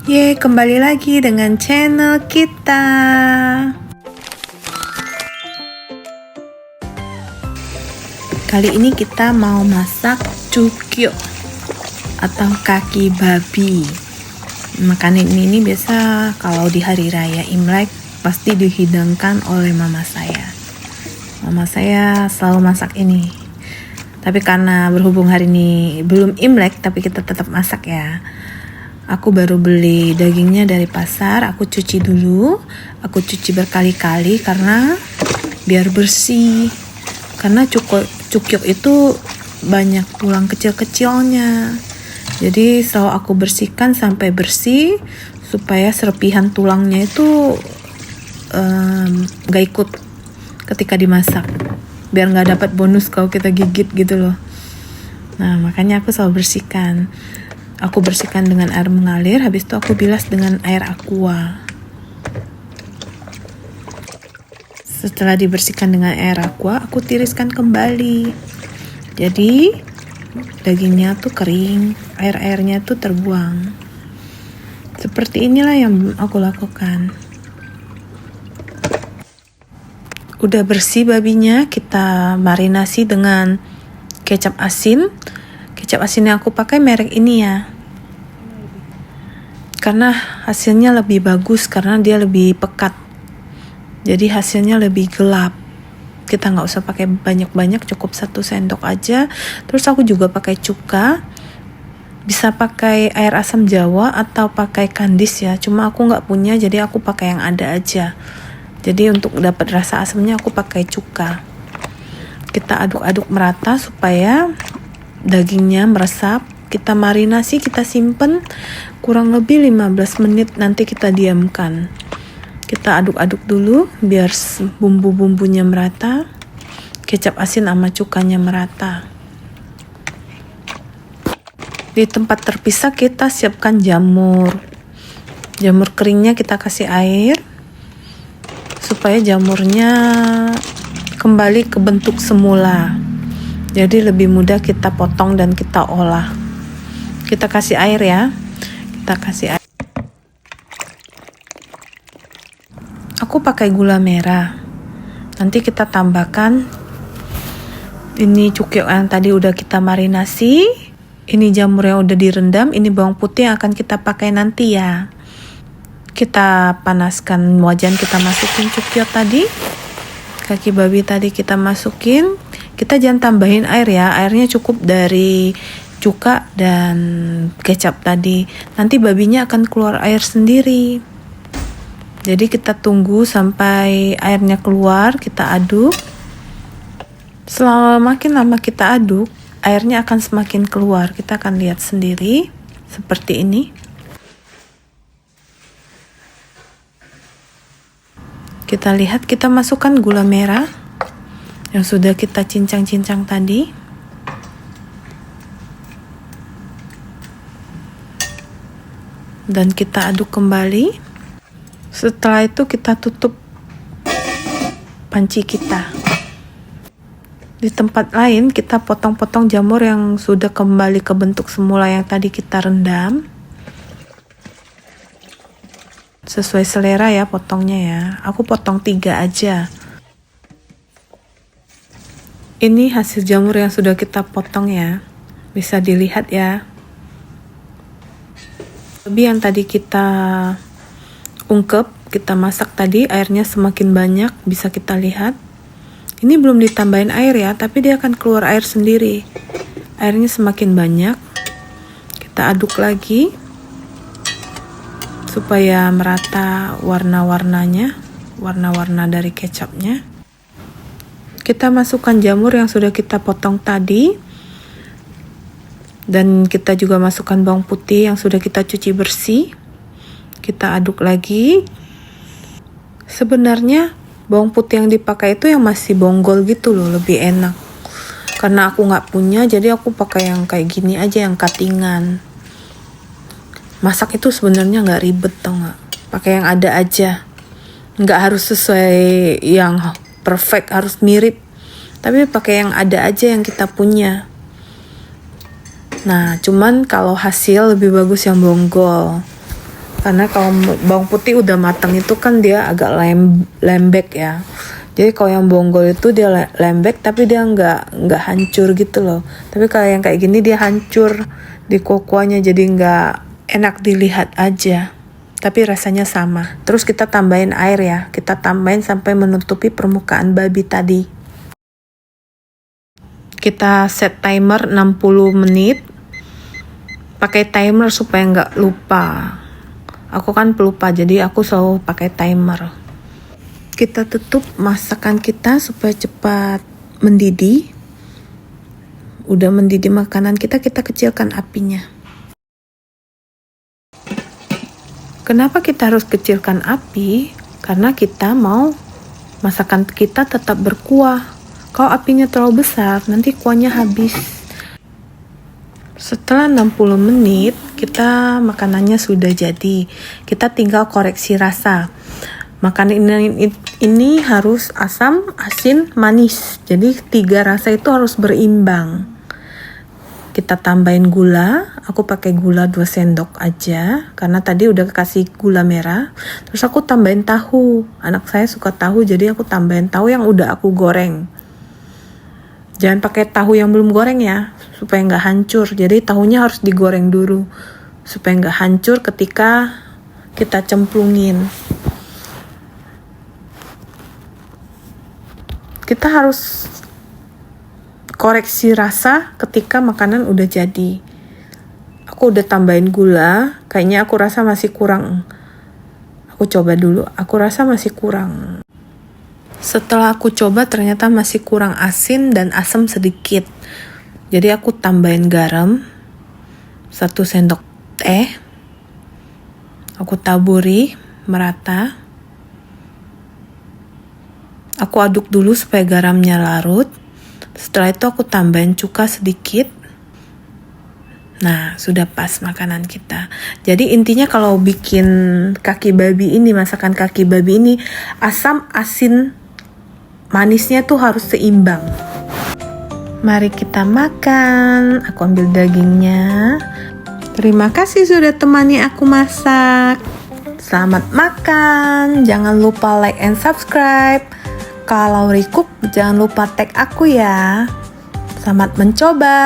Yeay, kembali lagi dengan channel kita. Kali ini kita mau masak cukyo atau kaki babi. Makanan ini biasa kalau di hari raya Imlek pasti dihidangkan oleh mama saya. Mama saya selalu masak ini. Tapi karena berhubung hari ini belum Imlek, tapi kita tetap masak ya. Aku baru beli dagingnya dari pasar, aku cuci dulu. Aku cuci berkali-kali karena biar bersih. Karena cukyok itu banyak tulang kecil-kecilnya. Jadi selalu aku bersihkan sampai bersih supaya serpihan tulangnya itu gak ikut ketika dimasak. Biar gak dapat bonus kalau kita gigit gitu loh. Nah, makanya aku selalu bersihkan. Aku bersihkan dengan air mengalir, habis itu aku bilas dengan air aqua. Setelah dibersihkan dengan air aqua, aku tiriskan kembali. Jadi dagingnya tuh kering, air-airnya tuh terbuang. Seperti inilah yang aku lakukan. Udah bersih babinya, kita marinasi dengan kecap asin. Kecap asin yang aku pakai merek ini ya. Karena hasilnya lebih bagus, karena dia lebih pekat. Jadi hasilnya lebih gelap. Kita nggak usah pakai banyak-banyak, cukup 1 sendok aja. Terus aku juga pakai cuka. Bisa pakai air asam jawa atau pakai kandis ya. Cuma aku nggak punya, jadi aku pakai yang ada aja. Jadi untuk dapat rasa asamnya aku pakai cuka. Kita aduk-aduk merata supaya dagingnya meresap. Kita marinasi, kita simpen kurang lebih 15 menit, nanti kita diamkan. Kita aduk-aduk dulu biar bumbu-bumbunya merata, kecap asin sama cukanya merata. Di tempat terpisah kita siapkan jamur. Jamur keringnya kita kasih air supaya jamurnya kembali ke bentuk semula. Jadi lebih mudah kita potong dan kita olah. Kita kasih air ya. Kita kasih air. Aku pakai gula merah. Nanti kita tambahkan ini cukyok yang tadi udah kita marinasi. Ini jamur yang udah direndam. Ini bawang putih yang akan kita pakai nanti ya. Kita panaskan wajan, kita masukin cukyok tadi. Kaki babi tadi kita masukin. Kita jangan tambahin air ya, airnya cukup dari cuka dan kecap tadi. Nanti babinya akan keluar air sendiri. Jadi kita tunggu sampai airnya keluar, kita aduk. Makin lama kita aduk, airnya akan semakin keluar. Kita akan lihat sendiri, seperti ini. Kita lihat, kita masukkan gula merah yang sudah kita cincang-cincang tadi. Dan kita aduk kembali. Setelah itu kita tutup panci kita. Di tempat lain kita potong-potong jamur yang sudah kembali ke bentuk semula yang tadi kita rendam. Sesuai selera ya potongnya ya. Aku potong 3 aja. Ini hasil jamur yang sudah kita potong ya. Bisa dilihat ya. Lebih yang tadi kita ungkep, kita masak tadi, airnya semakin banyak, bisa kita lihat. Ini belum ditambahin air ya, tapi dia akan keluar air sendiri. Airnya semakin banyak. Kita aduk lagi supaya merata warna-warnanya, warna-warna dari kecapnya. Kita masukkan jamur yang sudah kita potong tadi. Dan kita juga masukkan bawang putih yang sudah kita cuci bersih. Kita aduk lagi. Sebenarnya bawang putih yang dipakai itu yang masih bonggol gitu loh, lebih enak. Karena aku nggak punya, jadi aku pakai yang kayak gini aja, yang cuttingan. Masak itu sebenarnya nggak ribet tau nggak. Pakai yang ada aja. Nggak harus sesuai yang perfect, harus mirip. Tapi pakai yang ada aja yang kita punya. Nah, cuman kalau hasil lebih bagus yang bonggol. Karena kalau bawang putih udah matang itu kan dia agak lembek ya. Jadi kalau yang bonggol itu dia lembek tapi dia nggak hancur gitu loh. Tapi kalau yang kayak gini dia hancur di kuahnya, jadi nggak enak dilihat aja. Tapi rasanya sama. Terus kita tambahin air ya. Kita tambahin sampai menutupi permukaan babi tadi. Kita set timer 60 menit. Pakai timer supaya nggak lupa. Aku kan pelupa, jadi aku selalu pakai timer. Kita tutup masakan kita supaya cepat mendidih. Udah mendidih makanan kita kecilkan apinya. Kenapa kita harus kecilkan api? Karena kita mau masakan kita tetap berkuah. Kalau apinya terlalu besar, nanti kuahnya habis. Setelah 60 menit, makanannya sudah jadi. Kita tinggal koreksi rasa. Makanan ini harus asam, asin, manis. Jadi 3 rasa itu harus berimbang. Kita tambahin gula. Aku pakai gula 2 sendok aja. Karena tadi udah kasih gula merah. Terus aku tambahin tahu. Anak saya suka tahu, jadi aku tambahin tahu yang udah aku goreng. Jangan pakai tahu yang belum goreng ya, supaya nggak hancur. Jadi tahunya harus digoreng dulu, supaya nggak hancur ketika kita cemplungin. Kita harus koreksi rasa ketika makanan udah jadi. Aku udah tambahin gula, kayaknya aku rasa masih kurang. Aku coba dulu, aku rasa masih kurang. Setelah aku coba ternyata masih kurang asin dan asam sedikit. Jadi aku tambahin garam 1 sendok teh. Aku taburi merata. Aku aduk dulu supaya garamnya larut. Setelah itu aku tambahin cuka sedikit. Nah, sudah pas makanan kita. Jadi intinya kalau bikin kaki babi ini, masakan kaki babi ini, asam, asin, manisnya tuh harus seimbang. Mari kita makan. Aku ambil dagingnya. Terima kasih sudah temani aku masak. Selamat makan. Jangan lupa like and subscribe. Kalau recook jangan lupa tag aku ya. Selamat mencoba.